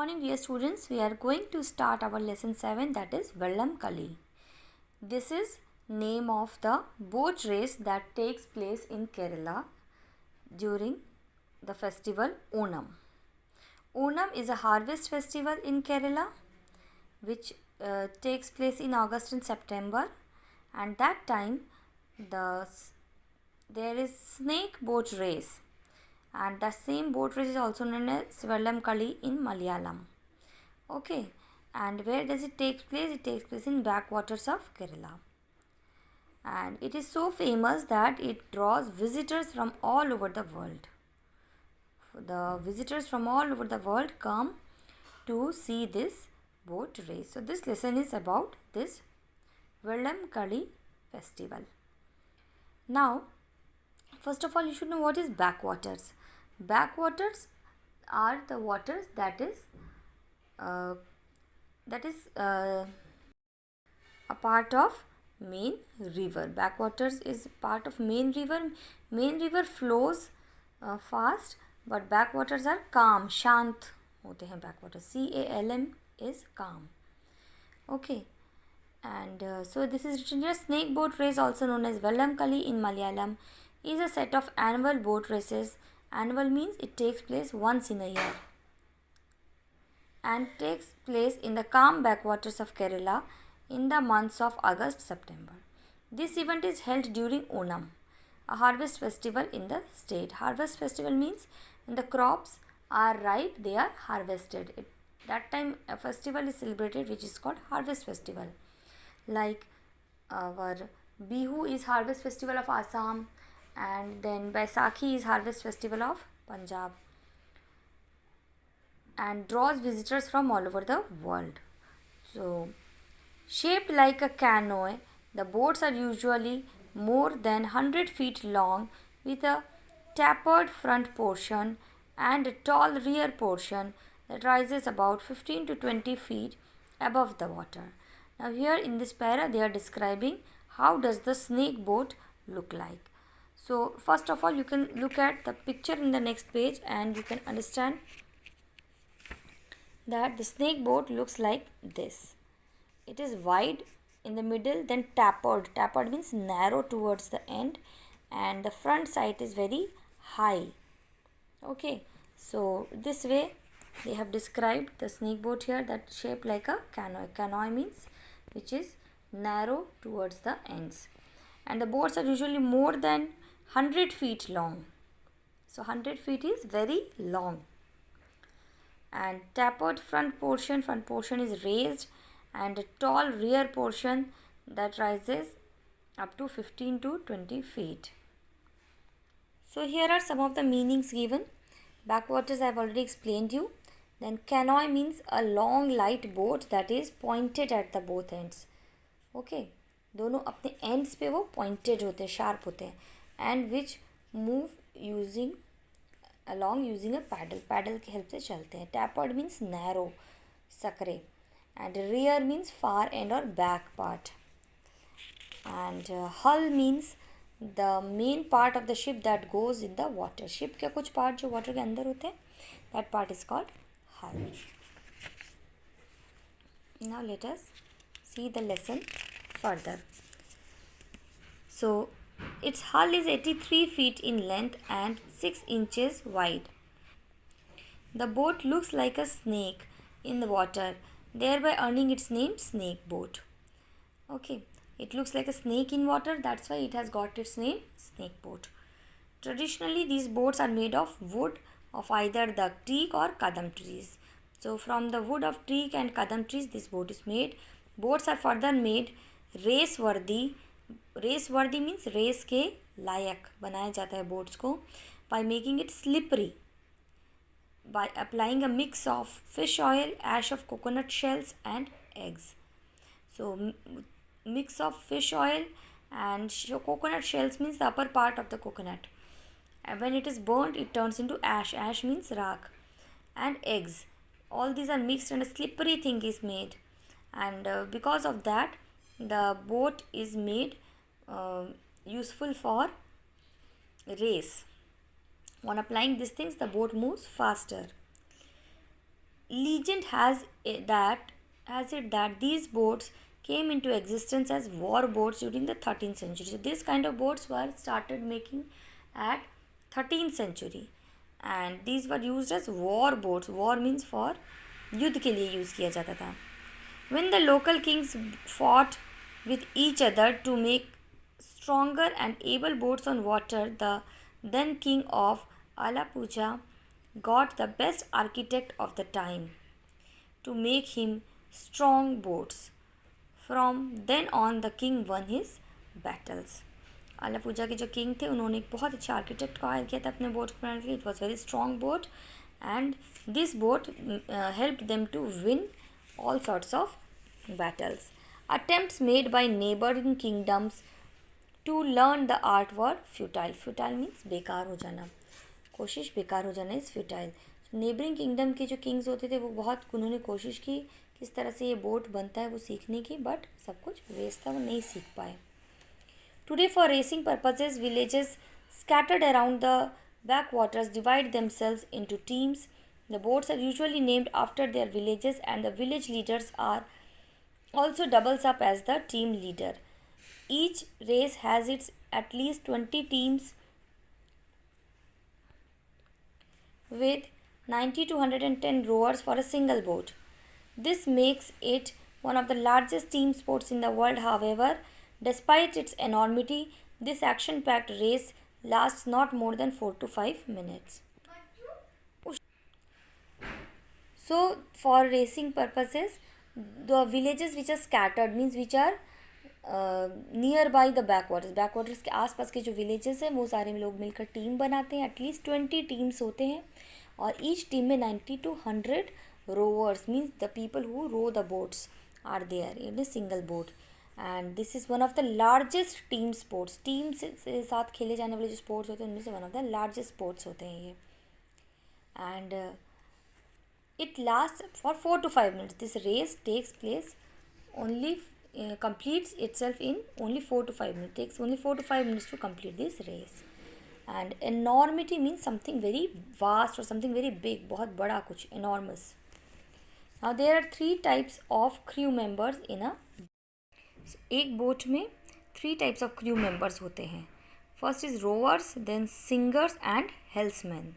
Morning dear students, we are going to start our lesson 7, that is Vellam Kali. This is name of the boat race that takes place in Kerala during the festival Onam. Onam is a harvest festival in Kerala which takes place in August and September, and that time there is snake boat race, and the same boat race is also known as Vellam Kali in Malayalam. Okay, and where does it take place? It takes place in backwaters of Kerala, and it is so famous that it draws visitors from all over the world. The visitors from all over the world come to see this boat race. So this lesson is about this Vellam Kali festival. Now, first of all, you should know what is backwaters. Backwaters are the waters that is a part of main river. Backwaters is part of main river. Main river flows fast, but backwaters are calm, shant होते हैं backwaters. CALM is calm. Okay, and so this is written here. Snake boat race, also known as Vellam Kali in Malayalam, is a set of annual boat races. Annual means it takes place once in a year and takes place in the calm backwaters of Kerala in the months of August-September. This event is held during Onam, a harvest festival in the state. Harvest festival means when the crops are ripe, they are harvested. That time a festival is celebrated which is called harvest festival. Like our Bihu is harvest festival of Assam, and then Baisakhi is harvest festival of Punjab, and draws visitors from all over the world. So, shaped like a canoe, the boats are usually more than 100 feet long with a tapered front portion and a tall rear portion that rises about 15 to 20 feet above the water. Now here in this para they are describing how does the snake boat look like. So first of all, you can look at the picture in the next page and you can understand that the snake boat looks like this. It is wide in the middle, then tapered. Tapered means narrow towards the end, and the front side is very high. Okay, so this way they have described the snake boat here, that shaped like a canoe. Canoe means which is narrow towards the ends, and the boats are usually more than 100 feet long. So 100 feet is very long. And tapered front portion is raised, and a tall rear portion that rises up to 15 to 20 feet. So here are some of the meanings given. Backwaters I have already explained you. Then canoe means a long light boat that is pointed at the both ends. Okay, दोनों अपने ends पे वो pointed होते हैं, sharp होते हैं, and which move along using a paddle. Paddle की help से चलते हैं. Tapered means narrow, सकरे, and rear means far end or back part, and hull means the main part of the ship that goes in the water. Ship के कुछ part जो water के अंदर होते हैं, that part is called hull. Now let us see the lesson further. So its hull is 83 feet in length and 6 inches wide. The boat looks like a snake in the water, thereby earning its name snake boat. Okay, it looks like a snake in water, that's why it has got its name snake boat. Traditionally, these boats are made of wood of either the teak or kadam trees. So from the wood of teak and kadam trees this boat is made. Boats are further made race worthy. Race worthy means race के लायक बनाया जाता है boats को by making it slippery, by applying a mix of fish oil, ash of coconut shells and eggs. So mix of fish oil and coconut shells means the upper part of the coconut, and when it is burnt it turns into ash. Ash means raak, and eggs. All these are mixed and a slippery thing is made, and because of that the boat is made useful for race. On applying these things the boat moves faster. Legend has it that these boats came into existence as war boats during the 13th century. So this kind of boats were started making at 13th century, and these were used as war boats. War means for युद्ध के लिए use किया जाता था. When the local kings fought with each other to make stronger and able boats on water, the then king of Alappuzha got the best architect of the time to make him strong boats. From then on the king won his battles. Alappuzha के जो king थे उन्होंने एक बहुत अच्छे architect को higher किया था अपने बोट को बनाने के लिए. It was very strong boat and this boat help them to win all sorts of battles. Attempts made by neighboring kingdoms to learn the art were futile. Futile means बेकार हो जाना, कोशिश बेकार हो जाना is futile. नेबरिंग किंगडम के जो Kings होते थे वो बहुत उन्होंने कोशिश की किस तरह से ये बोट बनता है वो सीखने की, बट सब कुछ वेस्ट था, वो नहीं सीख पाए. Today for racing purposes villages scattered around the backwaters divide themselves into teams. The boats are usually named after their villages, and the village leaders are also doubles up as the team leader. Each race has its at least 20 teams with 90 to 110 rowers for a single boat. This makes it one of the largest team sports in the world. However, despite its enormity, this action-packed race lasts not more than 4 to 5 minutes. So, for racing purposes, the villages which are scattered means which are nearby the backwaters. Backwaters के आसपास के जो villages हैं वो सारे लोग मिलकर team बनाते हैं. एटलीस्ट 20 टीम्स होते हैं और ईच टीम में 90 to 100 rowers means the people who row the boats are there in a single boat. And this is one of the largest team sports. Team से साथ खेले जाने वाले जो स्पोर्ट्स होते हैं उनमें से one of the largest sports होते हैं ये. And it lasts for 4 to 5 minutes. This race takes place only completes itself in only 4 to 5 minutes. It takes only 4 to 5 minutes to complete this race. And enormity means something very vast or something very big. बहुत बड़ा कुछ, enormous. Now there are 3 types of crew members in a. एक boat में 3 types of crew members होते हैं. First is rowers, then singers and helmsmen.